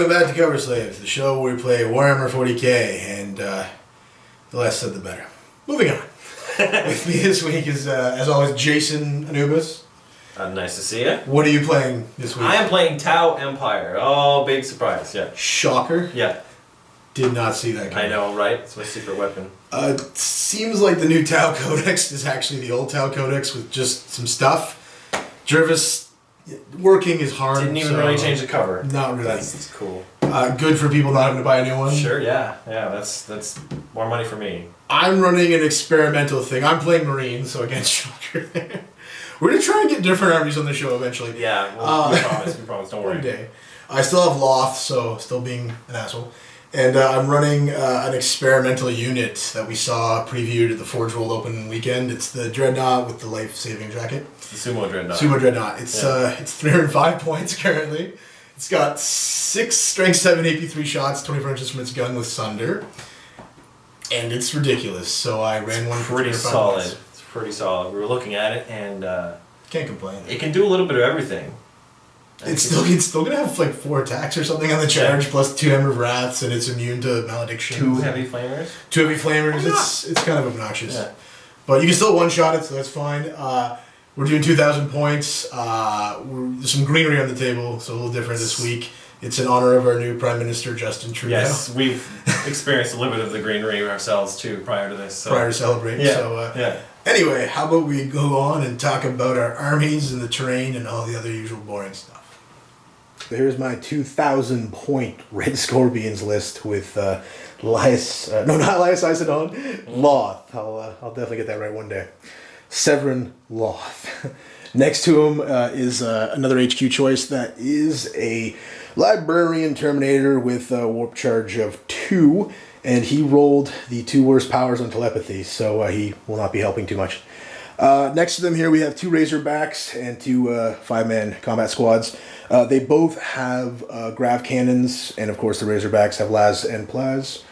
Welcome back to Cover Slaves, the show where we play Warhammer 40k, and the less said the better. Moving on. With me this week is, as always, Jason An00bis. Nice to see you. What are you playing this week? I am playing Tau Empire. Oh, big surprise, yeah. Shocker. Yeah. Did not see that coming. I know, right? It's my secret weapon. Seems like the new Tau Codex is actually the old Tau Codex with just some stuff. Jervis working is hard. Didn't even really change the cover. Not really. That's cool. Good for people not having to buy a new one. Sure, yeah. Yeah, that's more money for me. I'm running an experimental thing. I'm playing Marine, so again, Shocker. We're going to try and get different armies on the show eventually. Yeah, well, we promise, don't worry. One day. I still have Loth, so still being an asshole. And I'm running an experimental unit that we saw previewed at the Forge World Open weekend. It's the Dreadnought with the life-saving jacket. It's the Sumo Dreadnought. Sumo Dreadnought. It's 305 points currently. It's got 6 strength 7 AP3 shots, 24 inches from its gun with Sunder. And it's ridiculous, so I ran one for pretty solid. Points. It's pretty solid. We were looking at it, and can't complain. it can do a little bit of everything. It's still gonna have like 4 attacks or something on the charge, plus 2 Hammer of Wraths, and it's immune to malediction. 2 heavy flamers. 2 heavy flamers. It's kind of obnoxious, Yeah. but you can still one-shot it, so that's fine. We're doing 2,000 points. There's some greenery on the table, so a little different this week. It's in honor of our new Prime Minister, Justin Trudeau. Yes, we've experienced a little bit of the greenery ourselves too prior to this. So. Prior to celebrating. Yeah. So, Anyway, how about we go on and talk about our armies and the terrain and all the other usual boring stuff. So here's my 2,000 point Red Scorpions list with not Elias Isidon, Loth. I'll definitely get that right one day. Severin Loth. Next to him is another HQ choice that is a Librarian Terminator with a warp charge of 2, and he rolled the 2 worst powers on telepathy, so he will not be helping too much. Next to them here we have 2 Razorbacks and 2 5-man combat squads. They both have grav cannons, and of course the Razorbacks have Las and Plaz.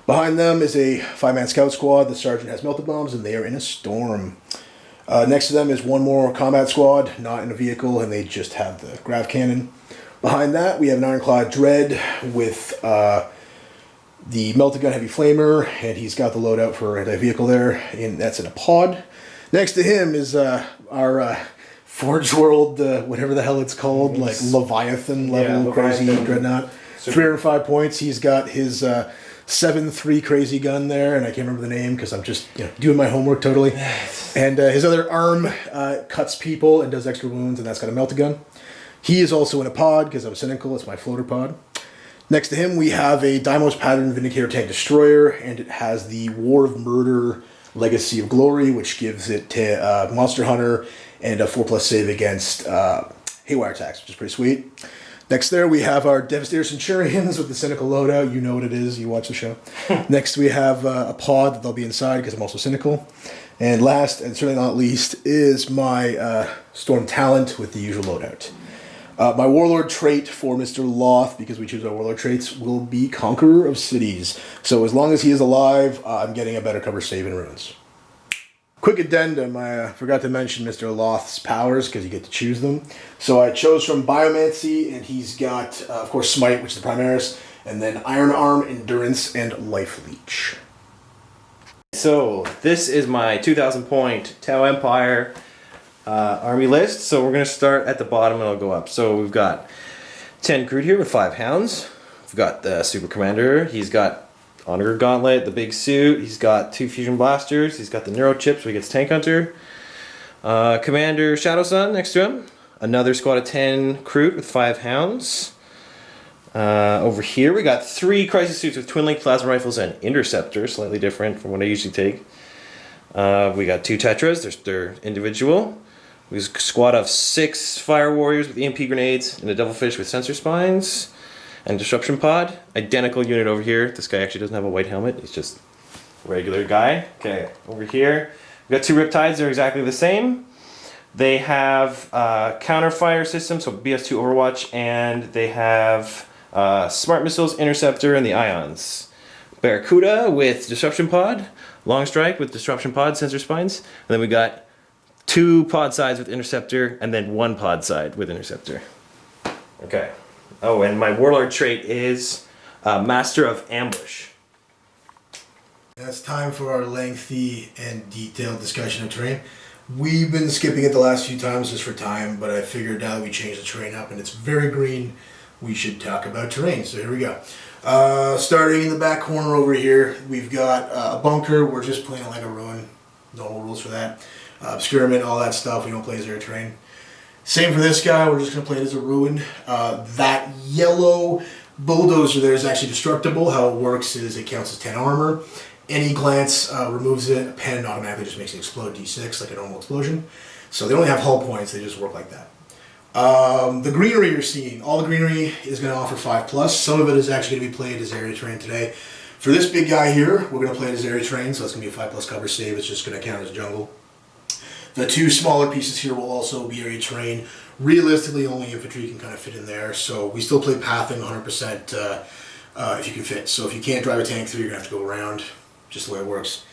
Behind them is a 5-man scout squad. The sergeant has melted bombs, and they are in a storm. Next to them is 1 more combat squad, not in a vehicle, and they just have the grav cannon. Behind that, we have an Ironclad Dread with the melted gun heavy flamer, and he's got the loadout for the vehicle there, and that's in a pod. Next to him is our Forge World, whatever the hell it's called, like Leviathan level crazy Dreadnought. 305 points. He's got his 7.3 crazy gun there, and I can't remember the name because I'm just doing my homework totally. And his other arm cuts people and does extra wounds, and that's got a melted gun. He is also in a pod because I'm cynical. It's my floater pod. Next to him we have a Deimos Pattern Vindicator Tank Destroyer, and it has the War of Murder Legacy of Glory, which gives it to Monster Hunter and a 4+ save against Haywire attacks, which is pretty sweet. Next there we have our Devastator Centurions with the Cynical loadout. You know what it is, you watch the show. Next we have a pod that they'll be inside because I'm also cynical. And last, and certainly not least, is my Storm Talent with the usual loadout. My Warlord trait for Mr. Loth, because we choose our Warlord traits, will be Conqueror of Cities. So as long as he is alive, I'm getting a better cover save in Ruins. Quick addendum, I forgot to mention Mr. Loth's powers, because you get to choose them. So I chose from Biomancy, and he's got, of course, Smite, which is the Primaris, and then Iron Arm, Endurance, and Life Leech. So this is my 2,000 point Tau Empire army list. So we're going to start at the bottom and I'll go up. So we've got 10 Groot here with 5 Hounds. We've got the Super Commander. He's got Honor Gauntlet, the big suit. He's got 2 Fusion Blasters. He's got the Neuro Chip, so he gets Tank Hunter. Commander Shadow Sun next to him. Another squad of 10 Groot with 5 Hounds. Over here we got 3 Crisis Suits with Twin Link Plasma Rifles and Interceptor, slightly different from what I usually take. We got 2 Tetras, they're individual. We have a squad of 6 Fire Warriors with EMP grenades and a Devilfish with Sensor Spines and Disruption Pod. Identical unit over here. This guy actually doesn't have a white helmet, he's just a regular guy. Okay, over here we got 2 Riptides, they're exactly the same. They have counter-fire system, so BS2 Overwatch, and they have Smart Missiles, Interceptor, and the Ions. Barracuda with Disruption Pod, Long Strike with Disruption Pod, Sensor Spines, and then we got 2 pod sides with Interceptor, and then 1 pod side with Interceptor. Okay. Oh, and my warlord trait is Master of Ambush. Now it's time for our lengthy and detailed discussion of terrain. We've been skipping it the last few times just for time, but I figured now that we changed the terrain up and it's very green, we should talk about terrain. So here we go. Starting in the back corner over here, we've got a bunker. We're just playing it like a ruin. Normal rules for that. Obscurement, all that stuff. We don't play as area terrain. Same for this guy. We're just going to play it as a ruin. That yellow bulldozer there is actually destructible. How it works is it counts as 10 armor. Any glance removes it. A pen automatically just makes it explode D6 like a normal explosion. So they only have hull points. They just work like that. The greenery you're seeing, all the greenery is going to offer 5+. Some of it is actually going to be played as area terrain today. For this big guy here, we're going to play it as area terrain, so it's going to be a 5+ cover save. It's just going to count as jungle. The two smaller pieces here will also be area terrain. Realistically, only infantry can kind of fit in there, so we still play pathing 100% if you can fit. So if you can't drive a tank through, you're going to have to go around, just the way it works.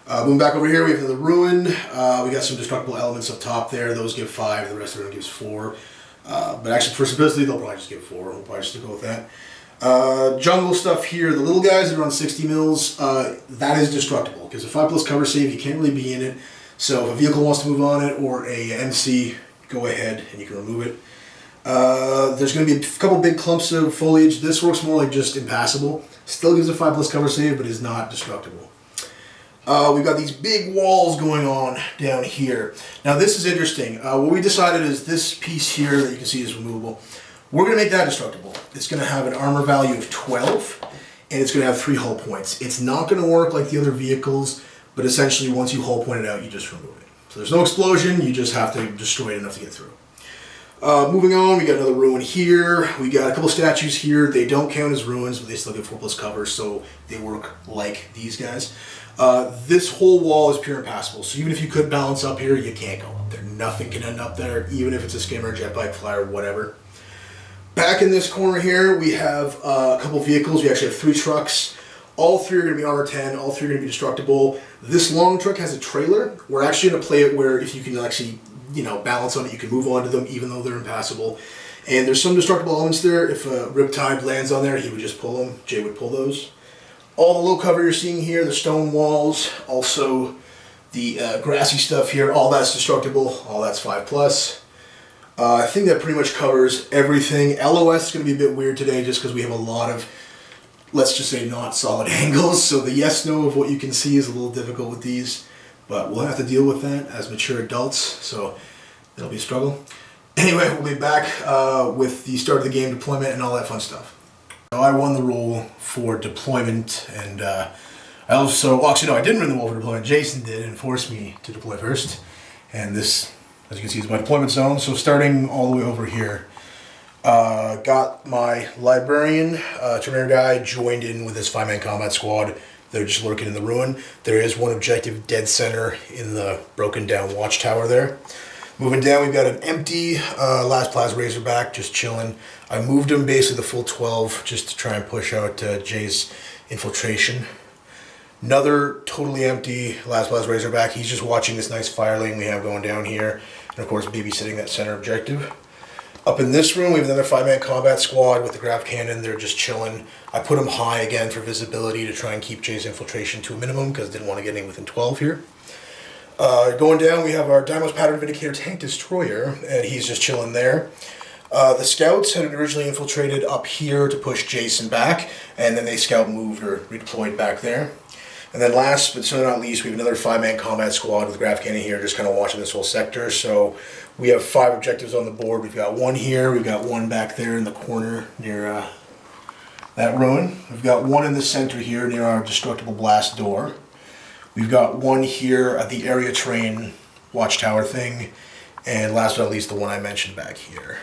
Moving back over here, we have the ruin. We got some destructible elements up top there. Those give 5, the rest of them gives 4. But actually, for simplicity, they'll probably just give 4. We'll probably just go with that. Jungle stuff here, the little guys that are on 60 mils, that is destructible because a 5+ cover save, you can't really be in it. So if a vehicle wants to move on it or a MC, go ahead and you can remove it. There's going to be a couple big clumps of foliage. This works more like just impassable. Still gives a 5+ cover save, but is not destructible. We've got these big walls going on down here. Now this is interesting. What we decided is this piece here that you can see is removable. We're going to make that destructible. It's going to have an armor value of 12, and it's going to have 3 hull points. It's not going to work like the other vehicles, but essentially once you hull point it out, you just remove it. So there's no explosion, you just have to destroy it enough to get through. Moving on, we got another ruin here. We got a couple statues here. They don't count as ruins, but they still get 4+ cover, so they work like these guys. This whole wall is pure impassable, so even if you could balance up here, you can't go up there. Nothing can end up there, even if it's a skimmer, jet bike, flyer, whatever. Back in this corner here, we have a couple vehicles. We actually have 3 trucks. All 3 are going to be armor 10. All 3 are going to be destructible. This long truck has a trailer. We're actually going to play it where if you can actually, balance on it, you can move onto them even though they're impassable. And there's some destructible elements there. If a Riptide lands on there, he would just pull them. Jay would pull those. All the low cover you're seeing here, the stone walls, also the grassy stuff here, all that's destructible. All that's 5+. I think that pretty much covers everything. LOS is going to be a bit weird today just because we have a lot of, let's just say, not solid angles. So the yes-no of what you can see is a little difficult with these. But we'll have to deal with that as mature adults. So it'll be a struggle. Anyway, we'll be back with the start of the game deployment and all that fun stuff. So I won the role for deployment. And I didn't win the role for deployment. Jason did and forced me to deploy first. And this, as you can see, is my deployment zone. So starting all the way over here, got my librarian, Terminator guy, joined in with this 5-man combat squad. They're just lurking in the ruin. There is one objective dead center in the broken down watchtower there. Moving down, we've got an empty Last Plas Razorback just chilling. I moved him basically the full 12 just to try and push out Jay's infiltration. Another totally empty Last Plas Razorback. He's just watching this nice fire lane we have going down here. And of course, babysitting that center objective. Up in this room, we have another 5-man combat squad with the grav cannon. They're just chilling. I put them high again for visibility to try and keep Jay's infiltration to a minimum because I didn't want to get any within 12 here. Going down, we have our Dynamos Pattern Vindicator tank destroyer, and he's just chilling there. The scouts had originally infiltrated up here to push Jason back, and then they scout moved or redeployed back there. And then last but certainly not least, we have another 5-man combat squad with grav cannon here, just kind of watching this whole sector. So we have 5 objectives on the board. We've got 1 here, we've got 1 back there in the corner near that ruin. We've got 1 in the center here near our destructible blast door. We've got 1 here at the area terrain watchtower thing. And last but not least, the one I mentioned back here.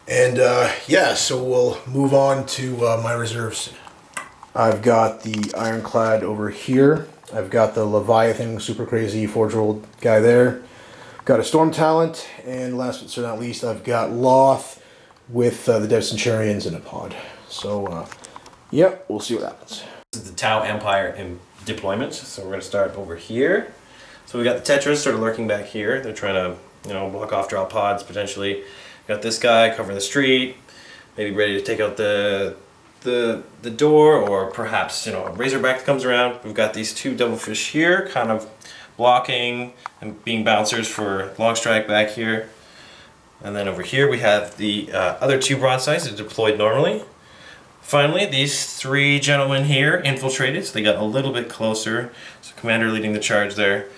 And so we'll move on to my reserves. I've got the Ironclad over here. I've got the Leviathan, super crazy 4-year-old guy there. Got a Storm Talent, and last but certainly not least, I've got Loth with the Dev Centurions in a pod. So, we'll see what happens. This is the Tau Empire in deployment, so we're going to start over here. So we got the Tetras sort of lurking back here. They're trying to, block off draw pods potentially. Got this guy covering the street. maybe ready to take out the door, or perhaps, you know, a razorback that comes around. We've got these two devilfish here, kind of blocking and being bouncers for long strike back here. And then over here we have the other two broadsides that are deployed normally. Finally, these three gentlemen here infiltrated, so they got a little bit closer. So commander leading the charge there.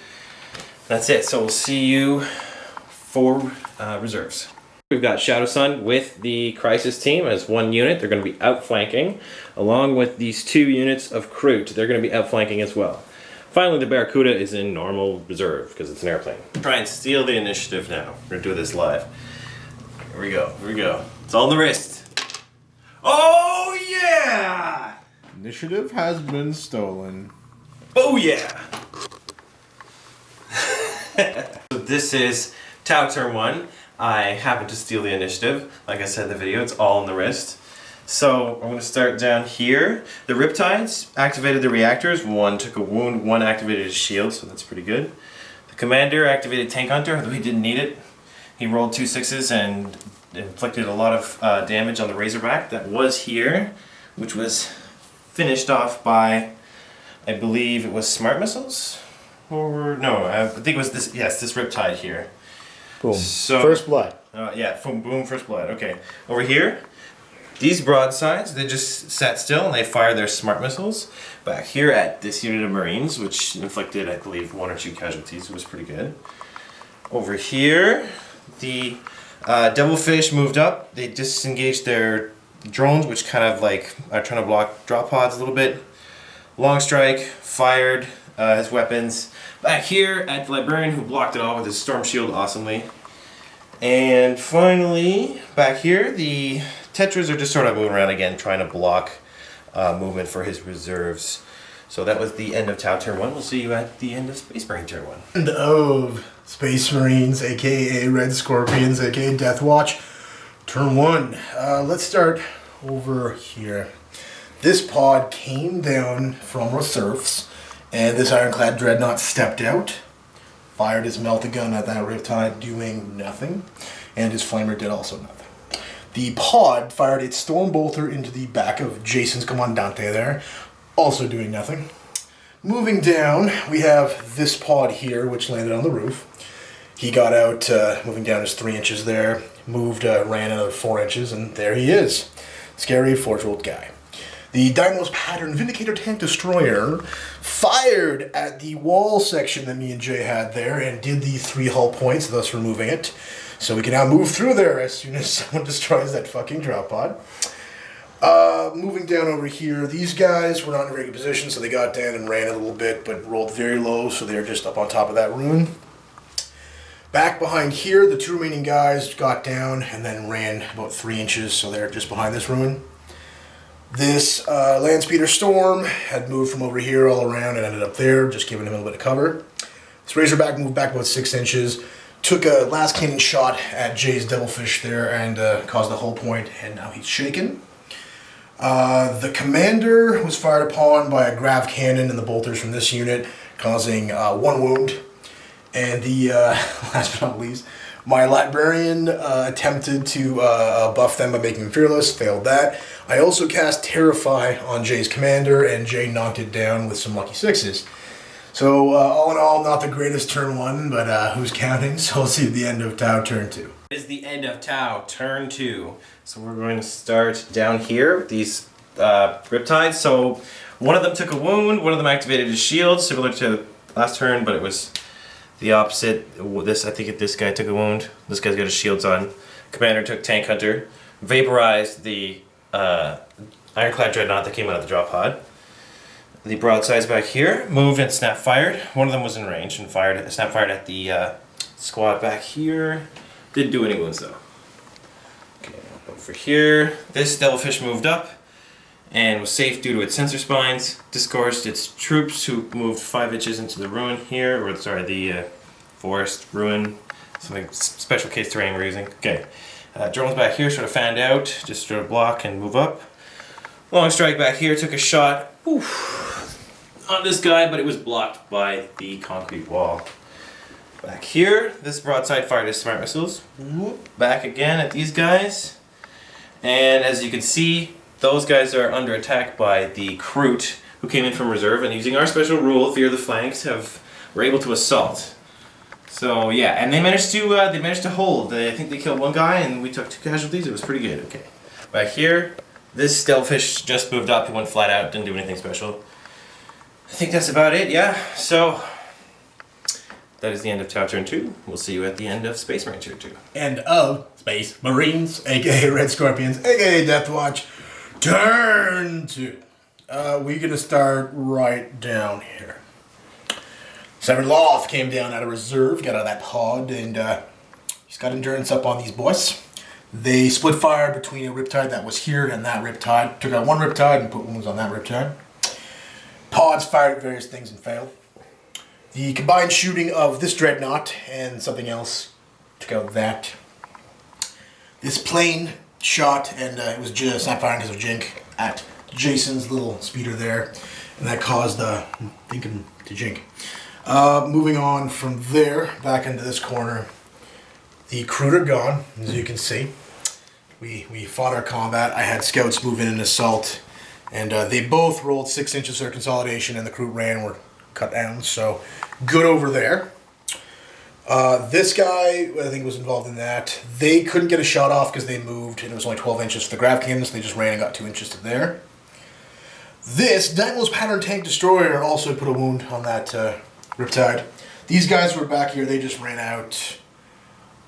That's it. So we'll see you for reserves. We've got Shadow Sun with the Crisis team as one unit. They're going to be outflanking, along with these two units of Kroot. They're going to be outflanking as well. Finally, the Barracuda is in normal reserve because it's an airplane. Try and steal the initiative now. We're going to do this live. Here we go. Here we go. It's all on the wrist. Oh yeah! Initiative has been stolen. Oh yeah! So this is Tau turn 1. I happened to steal the initiative. Like I said in the video, it's all on the wrist. So I'm going to start down here. The Riptides activated the reactors. One took a wound, one activated his shield, so that's pretty good. The commander activated Tank Hunter, though he didn't need it. He rolled 2 6s and inflicted a lot of damage on the Razorback that was here, which was finished off by, I believe it was Smart Missiles? Or no, I think it was this, yes, this Riptide here. Boom. So, First blood. Yeah, boom, first blood. Okay. Over here, these broadsides, they just sat still and they fired their Smart Missiles. Back here at this unit of Marines, which inflicted, I believe, 1 or 2 casualties, was pretty good. Over here, the Devilfish moved up. They disengaged their drones, which kind of like are trying to block drop pods a little bit. Long Strike fired his weapons. Back here at the Librarian, who blocked it all with his Storm Shield awesomely. And finally, back here, the Tetras are just sort of moving around again, trying to block movement for his reserves. So that was the end of Tau turn 1. We'll see you at the end of Space Marine turn 1. End of Space Marines, aka Red Scorpions, aka Death Watch, turn 1. Let's start over here. This pod came down from reserves, and this Ironclad Dreadnought stepped out, fired his melta-gun at that Riptide, doing nothing, and his Flamer did also nothing. The pod fired its Storm Bolter into the back of Jason's Commandante there, also doing nothing. Moving down, we have this pod here, which landed on the roof. He got out, moving down his 3 inches there, moved, ran another 4 inches, and there he is. Scary 4-year-old guy. The Dynamos Pattern Vindicator Tank Destroyer fired at the wall section that me and Jay had there and did the 3 hull points, thus removing it. So we can now move through there as soon as someone destroys that fucking drop pod. Moving down over here, these guys were not in a very good position, so they got down and ran a little bit, but rolled very low, so they're just up on top of that ruin. Back behind here, the 2 remaining guys got down and then ran about 3 inches, so they're just behind this ruin. This Landspeeder Storm had moved from over here all around and ended up there, just giving him a little bit of cover. This Razorback moved back about 6 inches, took a last cannon shot at Jay's Devilfish there and caused a hull point, and now he's shaken. The Commander was fired upon by a grav cannon and the bolters from this unit, causing 1 wound. And the, last but not least, my Librarian attempted to buff them by making them fearless, failed that. I also cast Terrify on Jay's Commander, and Jay knocked it down with some lucky 6s. So, all in all, not the greatest turn 1, but who's counting? So we'll see at the end of Tau turn 2. It is the end of Tau turn 2. So we're going to start down here with these Riptides. So one of them took a wound, one of them activated his shield, similar to last turn, but it was the opposite. I think this guy took a wound. This guy's got his shields on. Commander took Tank Hunter, vaporized the Ironclad Dreadnought that came out of the drop pod. The broadsides back here moved and snap fired. One of them was in range and snap fired at the squad back here. Didn't do any wounds though. Okay, over here, this Devilfish moved up and was safe due to its sensor spines. Discouraged its troops who moved 5 inches into the ruin here, or sorry, the forest ruin, something special case terrain we're using. Okay, drones back here sort of fanned out, just sort of block and move up. Long Strike back here took a shot on this guy, but it was blocked by the concrete wall. Back here, this broadside fired his Smart Missiles. Back again at these guys. And as you can see, those guys are under attack by the Kroot, who came in from reserve, and using our special rule, Fear the Flanks, were able to assault. So yeah, and they managed to hold. I think they killed one guy, and we took 2 casualties. It was pretty good. Okay, back here, this Stealthfish just moved up. He went flat out, didn't do anything special. I think that's about it. Yeah. So that is the end of Tau Turn 2. We'll see you at the end of Space Marine Turn 2. End of Space Marines, aka Red Scorpions, aka Death Watch, Turn 2. We're gonna start right down here. Severed Loth came down out of reserve, got out of that pod, and he's got endurance up on these boys. They split fire between a Riptide that was here and that Riptide. Took out one Riptide and put wounds on that Riptide. Pods fired at various things and failed. The combined shooting of this Dreadnought and something else took out that. This plane shot, and it was just not firing because of Jink, at Jason's little speeder there, and that caused thinking to Jink. Moving on from there, back into this corner, the Kroot are gone, as you can see. We fought our combat. I had scouts move in and assault, and they both rolled 6 inches of consolidation, and the Kroot ran and were cut down, so good over there. This guy, I think, was involved in that. They couldn't get a shot off because they moved, and it was only 12 inches for the grav cannons, so they just ran and got 2 inches to there. This Daniel's Pattern Tank Destroyer also put a wound on that Riptide. These guys were back here, they just ran out.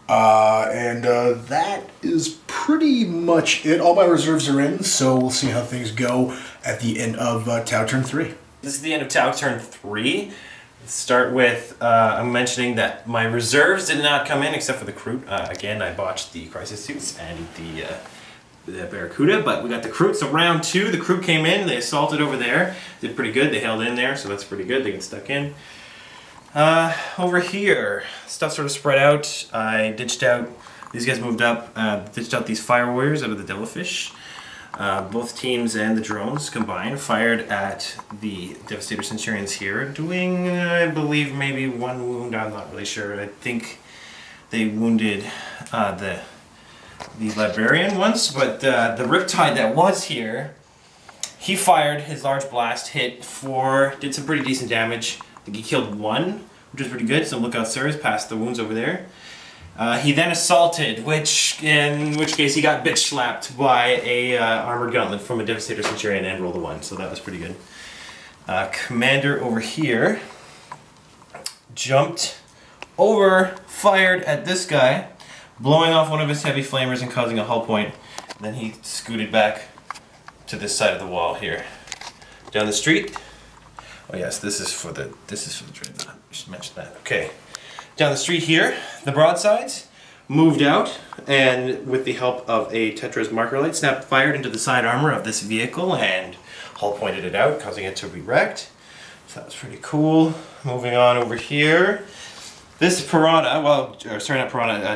And that is pretty much it. All my reserves are in, so we'll see how things go at the end of Tau Turn 3. This is the end of Tau Turn 3. Let's start with, I'm mentioning that my reserves did not come in except for the Kroot. Again, I botched the Crisis Suits and the Barracuda, but we got the Kroot. So round 2, the Kroot came in, they assaulted over there. Did pretty good, they held in there, so that's pretty good, they get stuck in. Over here, stuff sort of spread out. I ditched out, these guys moved up, ditched out these Fire Warriors out of the Devilfish. Both teams and the drones combined fired at the Devastator Centurions here, doing, I believe, maybe 1 wound. I'm not really sure. I think they wounded the Librarian once, but the Riptide that was here, he fired his large blast, did some pretty decent damage. I think he killed 1, which was pretty good. So look out, sirs, past the wounds over there. He then assaulted, in which case he got bitch slapped by a armored gauntlet from a Devastator Centurion and rolled a 1, so that was pretty good. Commander over here jumped over, fired at this guy, blowing off one of his heavy flamers and causing a hull point. Then he scooted back to this side of the wall here. Down the street. Oh yes, this is for the Dreadnought. I should mention that. Okay. Down the street here, the broadsides moved out, and with the help of a Tetra's marker light, snap fired into the side armor of this vehicle and hull pointed it out, causing it to be wrecked. So that was pretty cool. Moving on over here. This Piranha,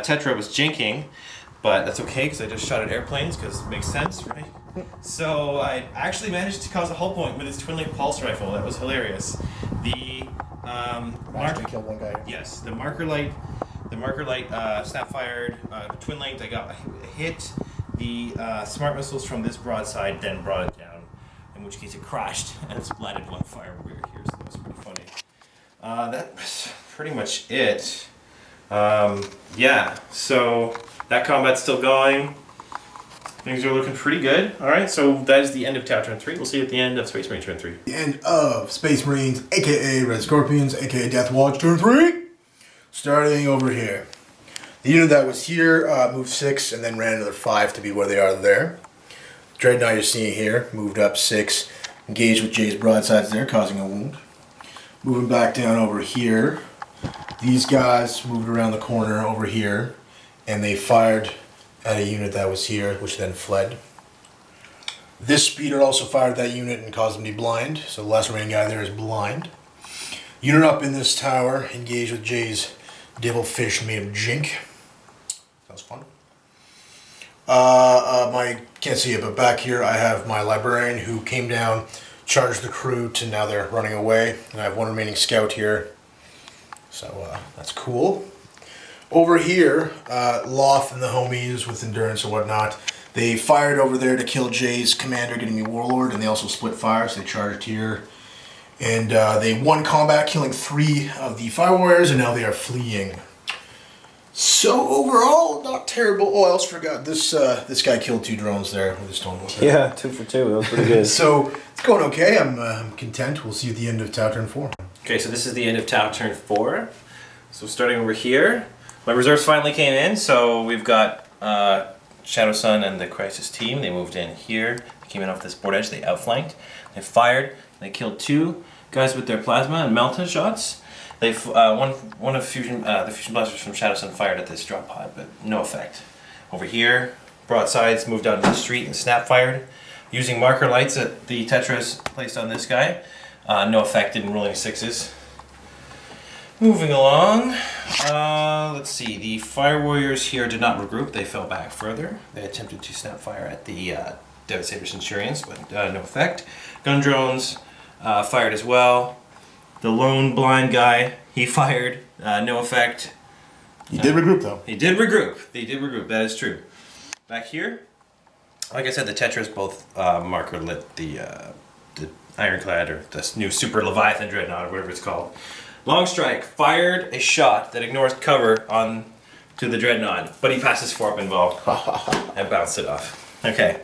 Tetra was jinking, but that's okay because I just shot at airplanes because it makes sense, right? So I actually managed to cause a hull point with his twin-link pulse rifle. That was hilarious. The Actually killed one guy. Yes, the marker light snap fired, twin linked. I got hit the smart missiles from this broadside, then brought it down. In which case it crashed and splatted 1 fire warrior here. So that was pretty funny. That was pretty much it. Yeah, so that combat's still going. Things are looking pretty good. Alright, so that is the end of Tau Turn 3. We'll see you at the end of Space Marine Turn 3. The end of Space Marines, aka Red Scorpions, aka Death Watch Turn 3. Starting over here. The unit that was here moved 6 and then ran another 5 to be where they are there. Dreadnought you're seeing here moved up 6, engaged with Jay's broadsides there, causing a wound. Moving back down over here. These guys moved around the corner over here, and they fired at a unit that was here, which then fled. This speeder also fired that unit and caused them to be blind, so the last remaining guy there is blind. Unit up in this tower, engaged with Jay's Devilfish made of Jink. That was fun. Can't see it, but back here I have my Librarian who came down, charged the Kroot, and now they're running away. And I have 1 remaining scout here, so that's cool. Over here, Loth and the homies with endurance and whatnot, They fired over there to kill Jay's commander, getting me Warlord, and they also split fire, so they charged here. And they won combat, killing 3 of the Fire Warriors, and now they are fleeing. So overall, not terrible. Oh, I also forgot, this guy killed 2 drones there with his stone. Yeah, 2 for 2. That was pretty good. So it's going okay. I'm content. We'll see you at the end of Tau turn 4. Okay, so this is the end of Tau turn 4. So starting over here, my reserves finally came in. So we've got Shadow Sun and the Crisis team. They moved in here. They came in off this board edge. They outflanked. They fired. They killed 2 guys with their plasma and melta shots. They've one of the fusion blasters from Shadow Sun fired at this drop pod, but no effect. Over here, broadsides moved out into the street and snap fired. Using marker lights that the Tetras placed on this guy, no effect in rolling 6s. Moving along, let's see. The Fire Warriors here did not regroup. They fell back further. They attempted to snap fire at the Devastator Centurions, but no effect. Gun drones fired as well. The lone blind guy, he fired, no effect. He did regroup though. He did regroup. They did regroup, that is true. Back here, like I said, the Tetras both marker lit the Ironclad, or this new Super Leviathan Dreadnought, or whatever it's called. Long Strike fired a shot that ignores cover on to the Dreadnought, but he passes 4 up in bow and bounced it off. Okay.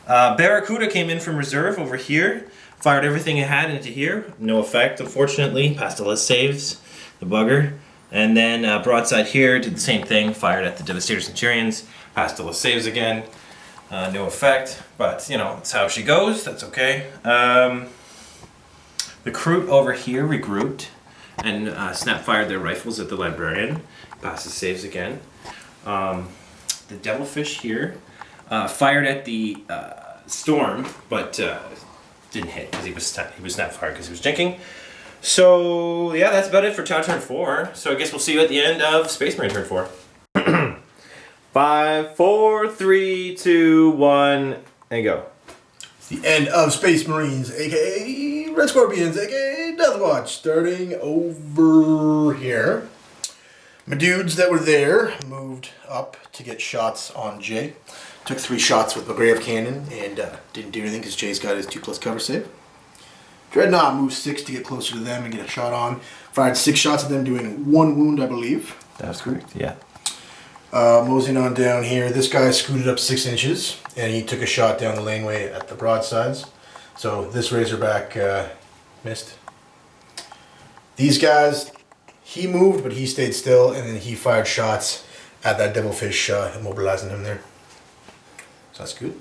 Barracuda came in from reserve over here. Fired everything it had into here. No effect, unfortunately. Pastel saves, the bugger. And then broadside here did the same thing. Fired at the Devastator Centurions. Pastel saves again. No effect. But, you know, that's how she goes. That's okay. The Kroot over here regrouped and snap fired their rifles at the Librarian. Pastel saves again. The Devilfish here fired at the Storm, but didn't hit because he was snap fired because he was jinking. So yeah, that's about it for Tau turn 4. So I guess we'll see you at the end of Space Marine turn 4. 5, 4, 3, 2, 1, and go. It's the end of Space Marines, aka Red Scorpions, aka Deathwatch. Starting over here. My dudes that were there moved up to get shots on Jay. Took 3 shots with my Grave Cannon and didn't do anything because Jay's got his 2+ cover save. Dreadnought moved 6 to get closer to them and get a shot on. Fired 6 shots at them, doing 1 wound, I believe. That's correct, yeah. Moseying on down here, this guy scooted up 6 inches and he took a shot down the laneway at the broadsides. So this Razorback missed. These guys, he moved but he stayed still, and then he fired shots at that Devilfish, immobilizing him there. So that's good.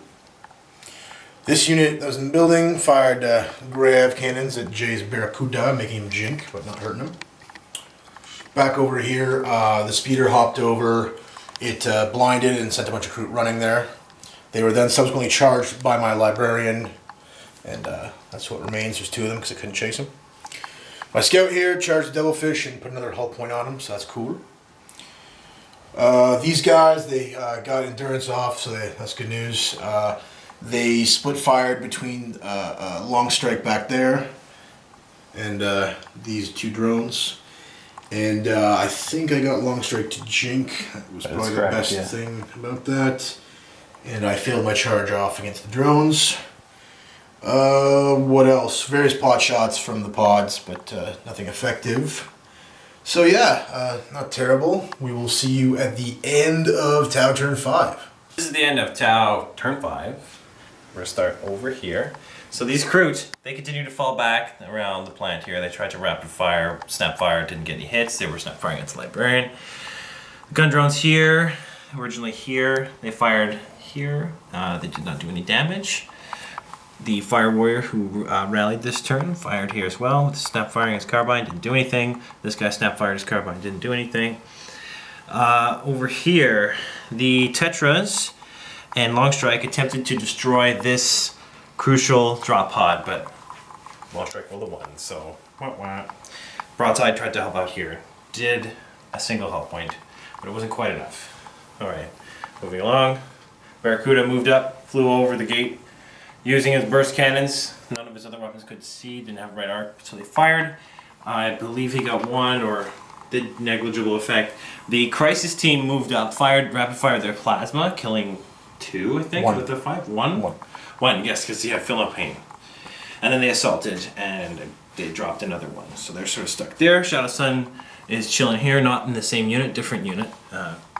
This unit that was in the building fired grav cannons at Jay's Barracuda, making him jink, but not hurting him. Back over here, the speeder hopped over. It blinded and sent a bunch of Kroot running there. They were then subsequently charged by my Librarian, and that's what remains. There's 2 of them because I couldn't chase him. My scout here charged the Devilfish and put another hull point on him, so that's cool. These guys, they got endurance off, so that's good news. They split fired between Long Strike back there and these 2 drones. And I think I got Long Strike to jink. That was probably the best thing about that. And I failed my charge off against the drones. What else? Various pot shots from the pods, but nothing effective. So yeah, not terrible. We will see you at the end of Tau turn 5. This is the end of Tau turn 5. We're going to start over here. So these Kroot, they continue to fall back around the plant here. They tried to rapid fire, snap fire, didn't get any hits. They were snap firing against the Librarian. Gun drones here, originally here. They fired here. They did not do any damage. The Fire Warrior who rallied this turn fired here as well with snap firing his carbine, didn't do anything. This guy snap fired his carbine, didn't do anything. Over here, the Tetras and Long Strike attempted to destroy this crucial drop pod, but Long Strike rolled a 1, so wah. Broadside tried to help out here. Did a single help point, but it wasn't quite enough. Alright, moving along. Barracuda moved up, flew over the gate. Using his burst cannons, none of his other weapons could see, didn't have right arc, so they fired. I believe he got 1 or did negligible effect. The Crisis team moved up, rapid fired their plasma, killing 2, I think, One. with the 5. 1? One. 1, yes, because he had Philippine. And then they assaulted, and they dropped another one. So they're sort of stuck there. Shadow Sun is chilling here, not in the same unit, different unit.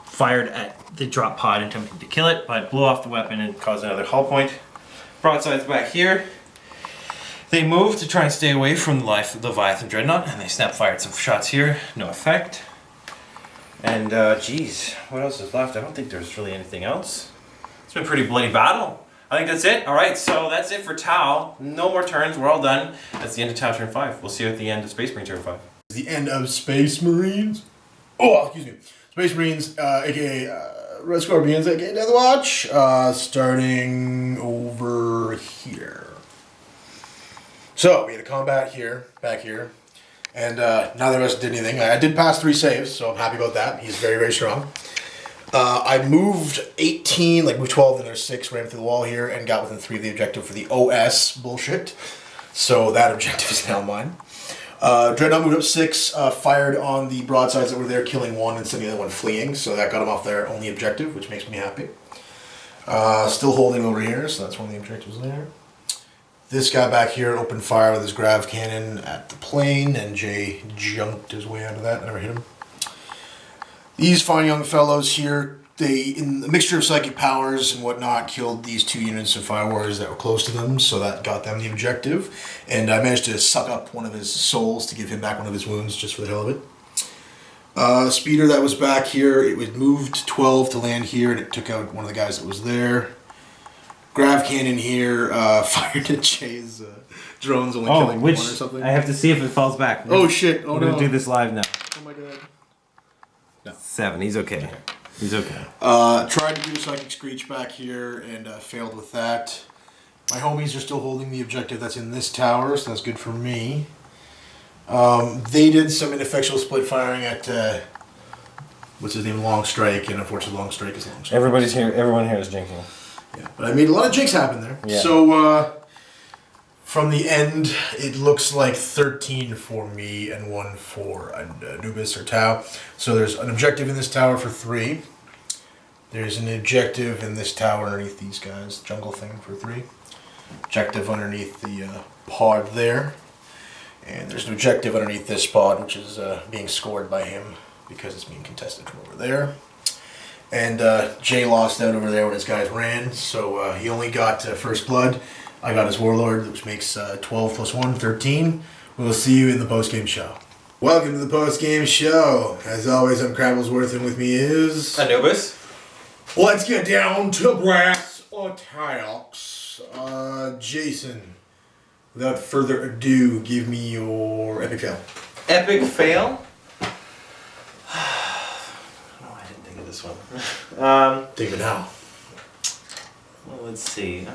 Fired at the drop pod, attempting to kill it, but blew off the weapon and caused another hull point. Broadside's back here. They moved to try and stay away from the Leviathan Dreadnought, and they snap-fired some shots here. No effect. And, geez, what else is left? I don't think there's really anything else. It's been a pretty bloody battle. I think that's it. All right, so that's it for Tau. No more turns. We're all done. That's the end of Tau turn 5. We'll see you at the end of Space Marine turn 5. The end of Space Marines. Oh, excuse me. Space Marines, aka Red Scorpions, aka Death Watch, starting over here. So we had a combat here, back here, and neither of us did anything. I did pass 3 saves, so I'm happy about that. He's very, very strong. I moved 18, like moved 12, and there's 6, ran through the wall here, and got within 3 of the objective for the OS bullshit. So that objective is now mine. Dreadnought moved up 6, fired on the broadsides that were there, killing 1 and sending the other one fleeing. So that got him off their only objective, which makes me happy. Still holding over here, so that's one of the objectives there. This guy back here opened fire with his grav cannon at the plane, and Jay jumped his way out of that. I never hit him. These fine young fellows here, they, in a mixture of psychic powers and whatnot, killed these 2 units of fire warriors that were close to them, so that got them the objective. And I managed to suck up one of his souls to give him back one of his wounds, just for the hell of it. Speeder that was back here, it was moved 12 to land here, and it took out one of the guys that was there. Grav cannon here, fired at Jay's drones, only killing 1 or something. I have to see if it falls back. Oh shit, oh We're no. going to do this live now. Oh my god. 7, he's okay. He's okay. Tried to do a psychic screech back here and failed with that. My homies are still holding the objective that's in this tower, so that's good for me. They did some ineffectual split firing at what's his name, Long Strike, and unfortunately Long Strike is Long Strike. Everyone here is jinxing. Yeah, but I made a lot of jinx happen there. Yeah. So from the end, it looks like 13 for me and 1 for An00bis or Tau. So there's an objective in this tower for 3. There's an objective in this tower underneath these guys, jungle thing for 3. Objective underneath the pod there. And there's an objective underneath this pod, which is being scored by him because it's being contested from over there. And Jay lost out over there when his guys ran, so he only got first blood. I got his warlord, which makes 12 plus 1, 13. We'll see you in the post-game show. Welcome to the post-game show. As always, I'm Crablezworth, and with me is... An00bis. Let's get down to brass tacks. Jason, without further ado, give me your epic fail. Epic fail? Oh, I didn't think of this one. Think of it now. Well, let's see.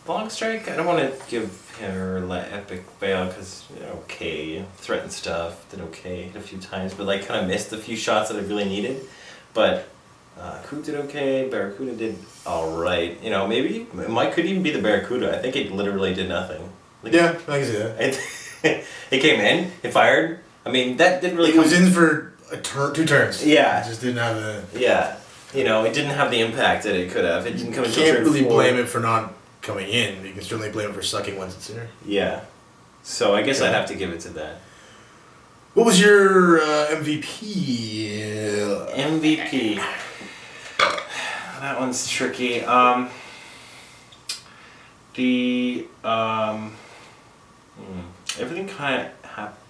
Long Strike, I don't want to give her epic fail because, okay, threatened stuff, did okay, hit a few times, but like kind of missed a few shots that I really needed. But Crew did okay, Barracuda did alright. Maybe it could even be the Barracuda. I think it literally did nothing. Like, Yeah, I can see that. It came in, it fired. I mean, that didn't really It was in for a 2 turns. Yeah. It just didn't have the... Yeah. It didn't have the impact that it could have. It didn't come You until can't turn really 4. blame it for not coming in. You can certainly blame it for sucking once it's there. Yeah. So I guess I'd have to give it to that. What was your MVP? MVP. That one's tricky.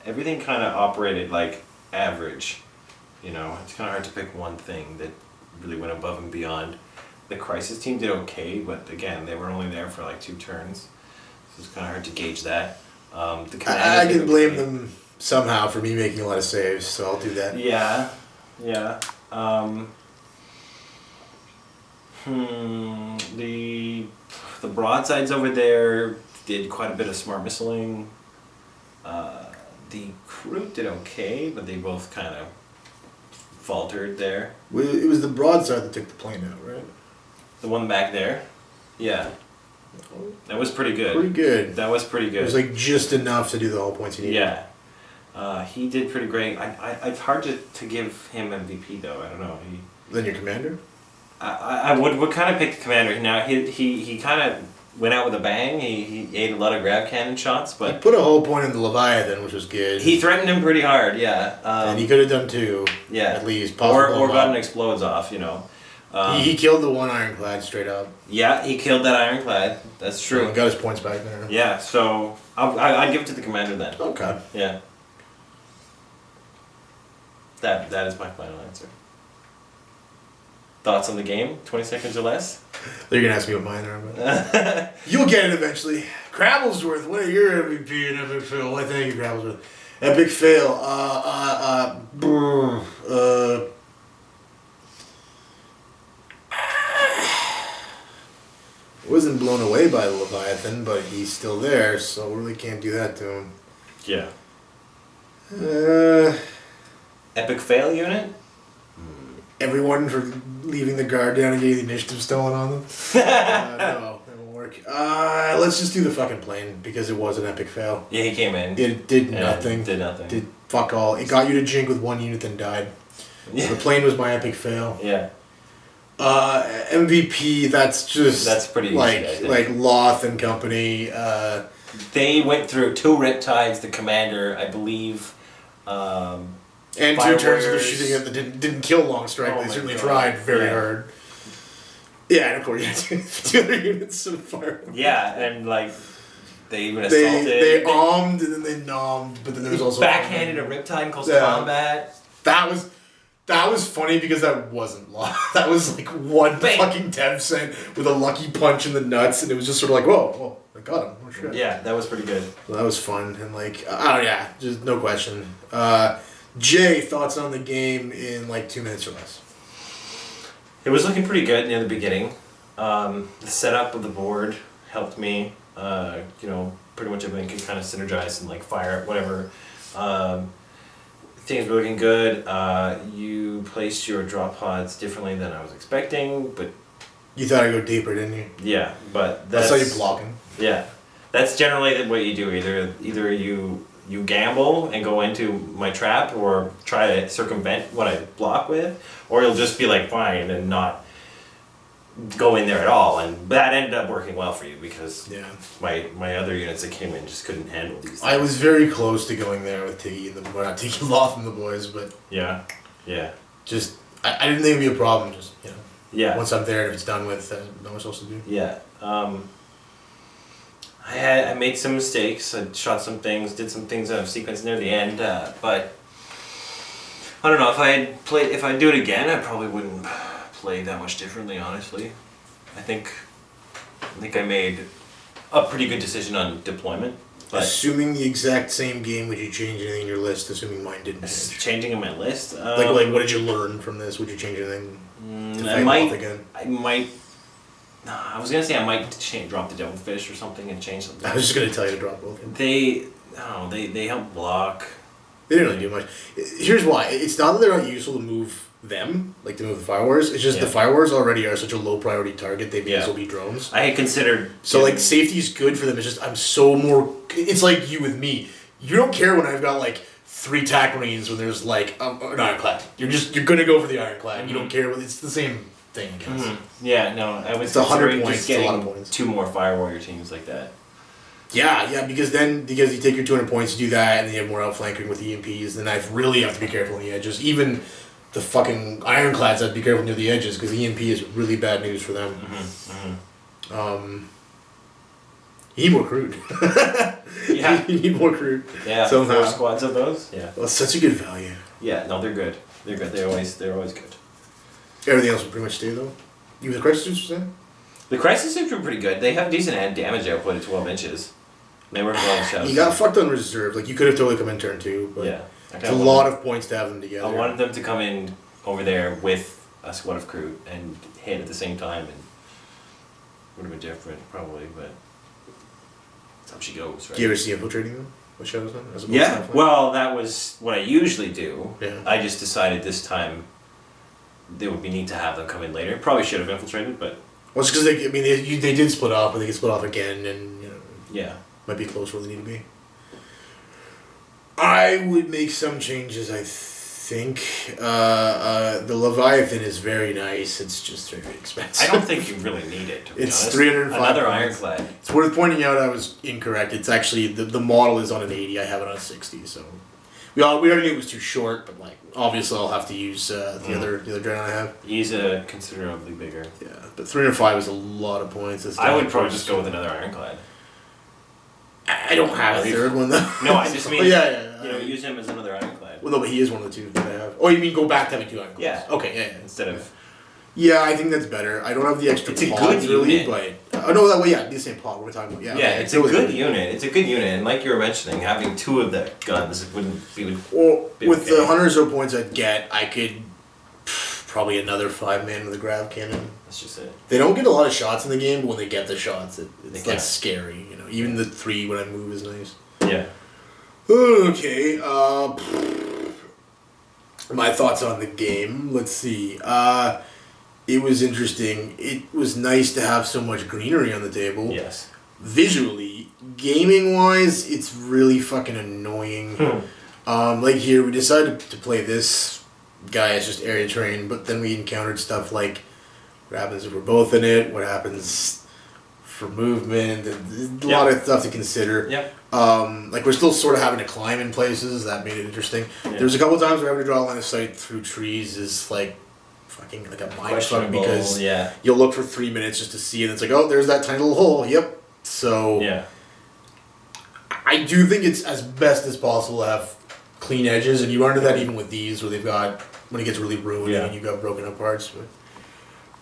Everything kind of operated like average. It's kind of hard to pick one thing that really went above and beyond. The Crisis team did okay, but again, they were only there for like 2 turns, so it's kind of hard to gauge that. I can blame them somehow for me making a lot of saves, so I'll do that. Yeah. The broadsides over there did quite a bit of smart missiling. The crew did okay, but they both kind of faltered there. It was the broadside that took the plane out, right? The one back there? Yeah. That was pretty good. Pretty good. That was pretty good. It was like just enough to do the whole points he needed. Yeah. He did pretty great. It's hard to give him MVP though. I don't know. Then your commander? I would kind of pick the commander. Now he kind of went out with a bang. He ate a lot of grab cannon shots, He but put a whole point in the Leviathan, which was good. he threatened him pretty hard. Yeah, and he could have done 2. Yeah, at least. Or gotten explodes off. You know. He killed the one ironclad straight up. Yeah, he killed that ironclad. That's true. So got his points back there. Yeah, so I'd give it to the commander then. Okay. Yeah. That is my final answer. Thoughts on the game? 20 seconds or less? They're going to ask me what mine are. But you'll get it eventually. Crablezworth, what are your MVP and epic fail? Why thank you, Crablezworth. Epic fail. Wasn't blown away by the Leviathan, but he's still there, so really can't do that to him. Yeah. Uh, Epic fail unit? Everyone for leaving the guard down and getting the initiative stolen on them. No, that won't work. Let's just do the fucking plane because it was an epic fail. Yeah, he came in. It did nothing. Did nothing. Did fuck all. It got you to jink with 1 unit, then died. Yeah. The plane was my epic fail. Yeah. MVP. That's pretty easy, like Loth and company. They went through 2 Riptides, the commander, I believe. And 2 turns of the shooting at that didn't kill Longstrike. Oh They certainly God. tried very hard. Yeah, and of course, yeah, 2 other units of fire. Yeah, and like they even assaulted. They armed and then they nommed, but then there was also backhanded a Riptide in close Yeah. combat. That was funny because that wasn't law. That was like one Bang. fucking temp sent with a lucky punch in the nuts, and it was just sort of like, whoa, I got him. Oh shit. Yeah, that was pretty good. So that was fun, and like, yeah, just no question. Jay, thoughts on the game in like 2 minutes or less? It was looking pretty good near the beginning. The setup of the board helped me. Pretty much everything could kind of synergize and like fire whatever. Things were looking good. You placed your drop pods differently than I was expecting, but You thought I'd go deeper, didn't you? yeah, but I saw you blocking. Yeah, that's generally what you do. Either you gamble and go into my trap or try to circumvent what I block with, or you'll just be like fine and not go in there at all. And that ended up working well for you because Yeah. my other units that came in just couldn't handle these things. I was very close to going there with Tiggy and not Tiggy, Loth and the boys, but Yeah. just I didn't think it'd be a problem. Just Yeah. once I'm there and if it's done with, not much else to do. Yeah. I made some mistakes. I shot some things, did some things out of sequence near the end, but I don't know if I do it again, I probably wouldn't play that much differently. Honestly, I think I made a pretty good decision on deployment. But Assuming the exact same game, would you change anything in your list? Assuming mine didn't change. changing in my list, Like what did you learn from this? Would you change anything to I fight might. Loth again? I was gonna say I might drop the devilfish or something and change something. I was just gonna tell you to drop both. They help block. They didn't really do much. Here's why. It's not that they're not useful to move them, like to move the Fire Wars. It's just the Fire Wars already are such a low priority target, they may as well be drones. I had considered... So like safety's good for them, it's just I'm so more... It's like you with me. You don't care when I've got like 3 TAC Marines when there's like an Ironclad. You're gonna go for the Ironclad. Mm-hmm. You don't care, it's the same thing, I guess. Mm-hmm. Yeah, no, I was it's 100 considering points, just getting it's a lot of points. 2 more Fire Warrior teams like that. Yeah, because you take your 200 points, you do that, and then you have more outflanking with EMPs, then I really have to be careful on the edges. Even the fucking Ironclads, I have to be careful near the edges, because EMP is really bad news for them. You need more crude. Yeah. You need more crude. Yeah, somehow. 4 squads of those? Yeah. Well, it's such a good value. Yeah, no, they're good. They're good. They're always good. Everything else will pretty much stay, though. You with the Crisis Suits, you're saying? The Crisis Suits were pretty good. They have decent damage output at 12 inches. They work well in shadows. You got fucked on reserve. Like, you could have totally come in turn 2, but yeah. it's a lot of points to have them together. I wanted them to come in over there with a squad of crew and hit at the same time, and would have been different probably, but that's how she goes, right? Do you ever see infiltrating them with shadows on? As opposed to Yeah, outflank? well, that was what I usually do. Yeah. I just decided this time it would be neat to have them come in later. Probably should have infiltrated, but Well, it's because they did split off, but they could split off again, and yeah. might be close where they need to be. I would make some changes, I think the Leviathan is very nice. It's just very expensive. I don't think you really need it. To be It's honest. 305 Another points. ironclad. It's worth pointing out I was incorrect. It's actually the model is on an 80. I have it on a 60. So we already knew it was too short, but like obviously I'll have to use the other dreadnought I have. He's a considerably bigger. Yeah, but 305 is a lot of points. That's I would probably just go with another ironclad. I don't have a third one though. No, I just mean yeah. you know, use him as another ironclad Well, no, but he is one of the two that I have. Oh, you mean go back to having two ironclads? Yeah. Okay, yeah. instead of. Yeah, I think that's better. I don't have the extra It's a pods good really, unit. but no, that way, yeah, the same pod we're talking about. Yeah, Yeah, okay, it's so a good unit. It's a good unit, and like you were mentioning, having two of the guns wouldn't be. Well, be with okay. the 100 or so points I'd get, I could probably another 5-man with a grav cannon. That's just it. They don't get a lot of shots in the game, but when they get the shots, it's They like can. scary. You know, even the 3 when I move is nice. Yeah. Okay. My thoughts on the game. Let's see. It was interesting. It was nice to have so much greenery on the table. Yes. Visually, gaming wise, it's really fucking annoying. Like here, we decided to play this guy as just area terrain, but then we encountered stuff like what happens if we're both in it, what happens for movement, and a lot of stuff to consider. Yep. Like we're still sort of having to climb in places. That made it interesting. Yeah. There was a couple of times where having to draw a line of sight through trees is like fucking like a mind fuck Questionable, because yeah. you'll look for 3 minutes just to see, and it's like, oh, there's that tiny little hole. Yep. So Yeah. I do think it's as best as possible to have clean edges, and you run into that even with these, where they've got when it gets really ruined Yeah. and you've got broken up parts.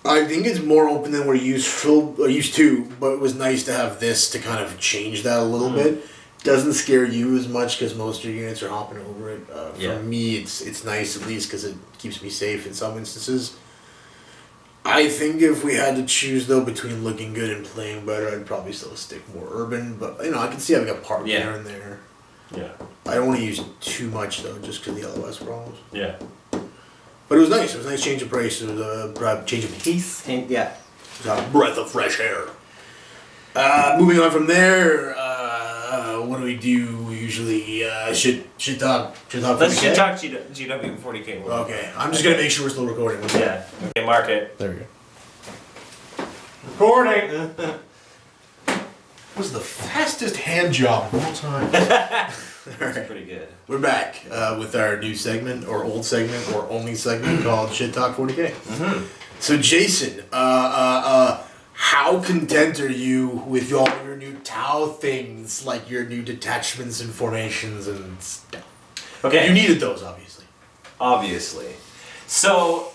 But I think it's more open than we're used to, but it was nice to have this to kind of change that a little bit. Doesn't scare you as much because most of your units are hopping over it. Yeah. For me, it's nice at least because it keeps me safe in some instances. I think if we had to choose though between looking good and playing better, I'd probably still stick more urban. But you know, I can see having a park Yeah. here and there. Yeah. I don't want to use too much though, just because of the LOS problems. Yeah. But it was nice. It was a nice change of price. It was a change of pace. Yeah. It was a breath of fresh air. Moving on from there, what do we do usually? Shit talk. Let's 40K? talk GW 40K. Okay, I'm just gonna make sure we're still recording. Yeah. Okay, mark it. There we go. Recording. Was the fastest hand job of all time. That's pretty good. We're back with our new segment, or old segment, or only segment called Shit Talk 40K. Mm-hmm. So, Jason, how content are you with all your new Tau things, like your new detachments and formations and stuff? Okay. You needed those, obviously. Obviously. So,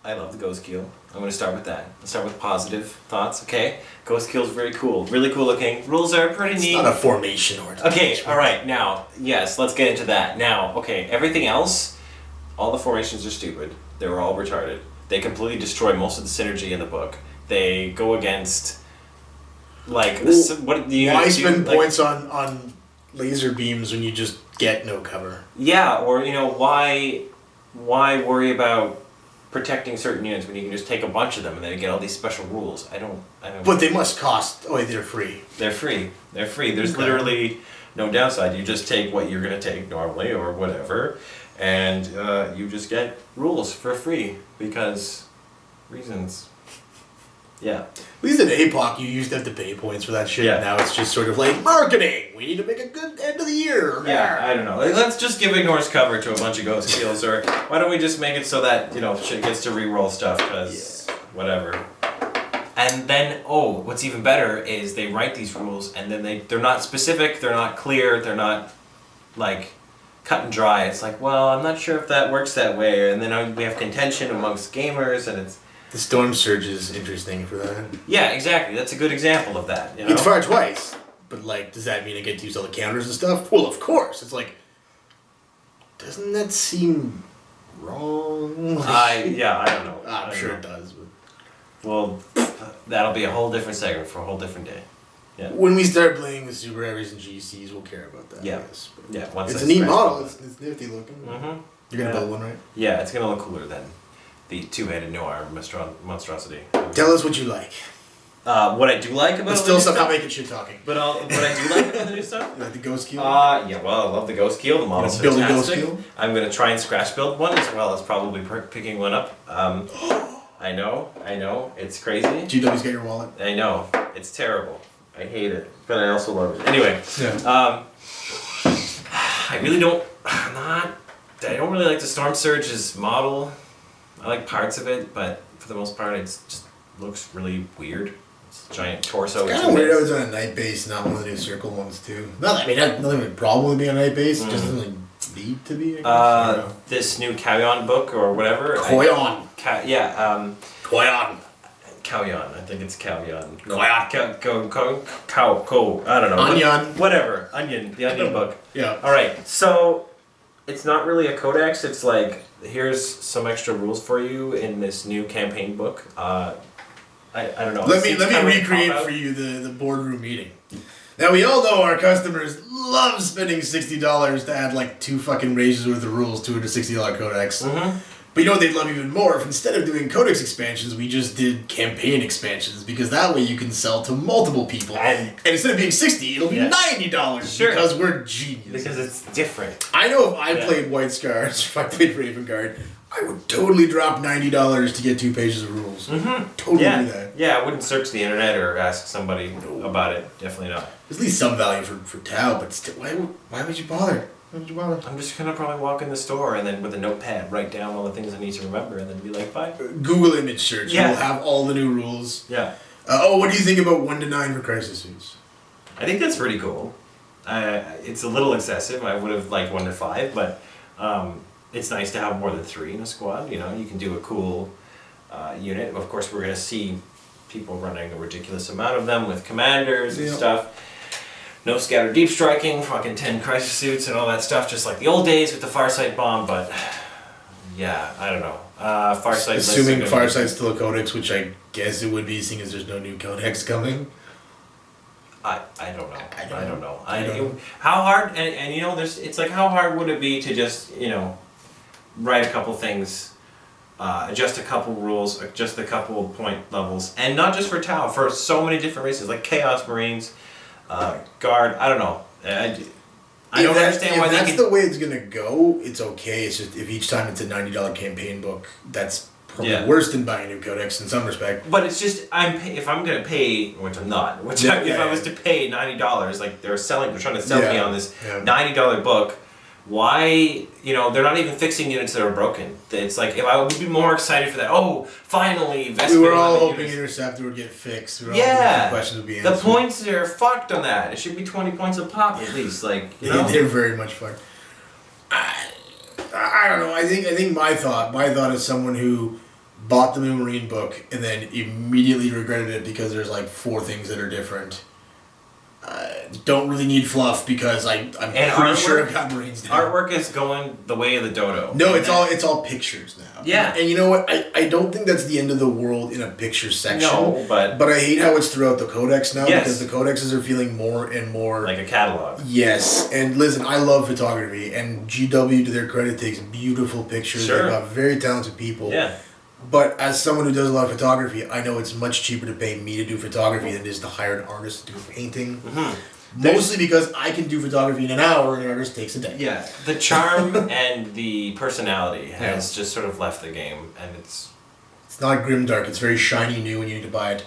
I love the Ghost Keel. I'm going to start with that. Let's start with positive thoughts, okay? Ghost Keel's very cool. Really cool looking. Rules are pretty neat. It's not a formation or a Okay, alright, now, yes, let's get into that. Now, okay, everything else, all the formations are stupid. They were all retarded. They completely destroy most of the synergy in the book. They go against, like, what do you Why do? spend Like, points on laser beams when you just get no cover? yeah, or, you know, why worry about protecting certain units when you can just take a bunch of them and then you get all these special rules? I don't. But they must cost. Oh, wait, they're free. They're free. They're free. There's Okay. literally no downside. You just take what you're gonna take normally or whatever, and you just get rules for free because reasons. Yeah. At least in APOC, you used to have to pay points for that shit. Yeah. Now it's just sort of like marketing. We need to make a good end of the year. Yeah, I don't know. Let's just give Ignor's cover to a bunch of Ghost Keels, or why don't we just make it so that, you know, shit gets to re-roll stuff, because whatever. And then, what's even better is they write these rules, and then they're not specific, they're not clear, they're not, like, cut and dry. It's like, well, I'm not sure if that works that way, and then we have contention amongst gamers, and it's... The Storm Surge is interesting for that. Yeah, exactly. That's a good example of that, you know? It's fired twice. But, like, does that mean I get to use all the counters and stuff? Well, of course. It's like, doesn't that seem wrong? I don't know. I I'm don't sure know. it does. But Well, that'll be a whole different segment for a whole different day. Yeah. when we start playing with Super Heavies and GCs, we'll care about that. Yeah. I guess. But Yeah, once it's a that's neat fresh. model. It's nifty looking. Mm-hmm. You're going to Yeah. build one, right? Yeah, it's gonna look cooler than the two-headed Noir monstrosity. Tell us what you like. What I do like about But all still the new somehow stuff, making shit talking. but what I do like about the new stuff. You like the ghost keel? Yeah, well, I love the ghost keel. The model's build a ghost fantastic. keel? I'm gonna try and scratch build one as well as probably picking one up. I know, it's crazy. GW's got your wallet. I know, it's terrible. I hate it, but I also love it. Anyway, Yeah. I really don't. I don't really like the Storm Surge's model. I like parts of it, but for the most part, it just looks really weird. It's a giant torso. It's kind of weird how it's on a night base, not one of the new circle ones too. Not, I mean, nothing of a problem with being on a night base. It just doesn't really need to be. I guess. This new Kaoyon book or whatever. Koyon. Koyon. I think it's Kaoyon. Koyon. I don't know. Onion. Whatever. Onion. The Onion book. Yeah. All right. So it's not really a codex. It's like here's some extra rules for you in this new campaign book. I don't know. Let me recreate for you the boardroom meeting. Now we all know our customers love spending $60 to add like 2 fucking rages worth of rules to a $60 codex. Mm-hmm. But you know what they'd love even more if instead of doing codex expansions, we just did campaign expansions, because that way you can sell to multiple people. And instead of being $60, it'll be $90. Sure. Because we're genius. Because it's different. I know if I played White Scars, if I played Raven Guard, I would totally drop $90 to get 2 pages of rules. Mm-hmm. Totally do that. Yeah, I wouldn't search the internet or ask somebody about it. Definitely not. There's at least some value for Tau, but still, why would you bother? Why would you bother? I'm just gonna probably walk in the store and then with a notepad write down all the things I need to remember and then be like, bye. Google image search. Yeah. We'll have all the new rules. Yeah. What do you think about 1 to 9 for crisis suits? I think that's pretty cool. It's a little excessive. I would have liked 1 to 5, but it's nice to have more than 3 in a squad. You know, you can do a cool unit. Of course, we're gonna see people running a ridiculous amount of them with commanders and stuff. No scatter deep striking, fucking 10 crisis suits and all that stuff, just like the old days with the Farsight bomb, but yeah, I don't know. Farsight. Assuming Farsight's still a codex, which I guess it would be, seeing as there's no new codex coming. I don't know. I don't know. How hard, and you know, it's like, how hard would it be to just, you know, write a couple things, adjust a couple rules, adjust a couple point levels, and not just for Tau, for so many different races, like Chaos Marines, Guard, I don't know. I don't understand why that's the way it's gonna go. It's okay. It's just if each time it's a $90 campaign book, that's probably worse than buying a new codex in some respect. But it's just if I'm gonna pay, which I'm not. If I was to pay $90, like they're trying to sell me on this $90 book. Why, you know, they're not even fixing units that are broken. It's like, if I would be more excited for that. Oh, finally, we were all hoping Interceptor would get fixed. We were all hoping questions would be answered. The points are fucked on that. It should be 20 points a pop at least. Like, you know? They're very much fucked. I don't know. I think my thought as someone who bought the New Marine book and then immediately regretted it because there's like 4 things that are different. Don't really need fluff because I'm pretty sure I've got Marines down. Artwork is going the way of the dodo. No, it's all pictures now. Yeah. And you know what? I don't think that's the end of the world in a picture section. No, but I hate how it's throughout the codex now because the codexes are feeling more and more like a catalog. Yes. And listen, I love photography, and GW, to their credit, takes beautiful pictures. Sure. They've got very talented people. Yeah. But as someone who does a lot of photography, I know it's much cheaper to pay me to do photography than it is to hire an artist to do painting. Mm-hmm. Mostly because I can do photography in an hour and an artist takes a day. Yeah, the charm and the personality has just sort of left the game, and it's not grimdark. It's very shiny new, and you need to buy it,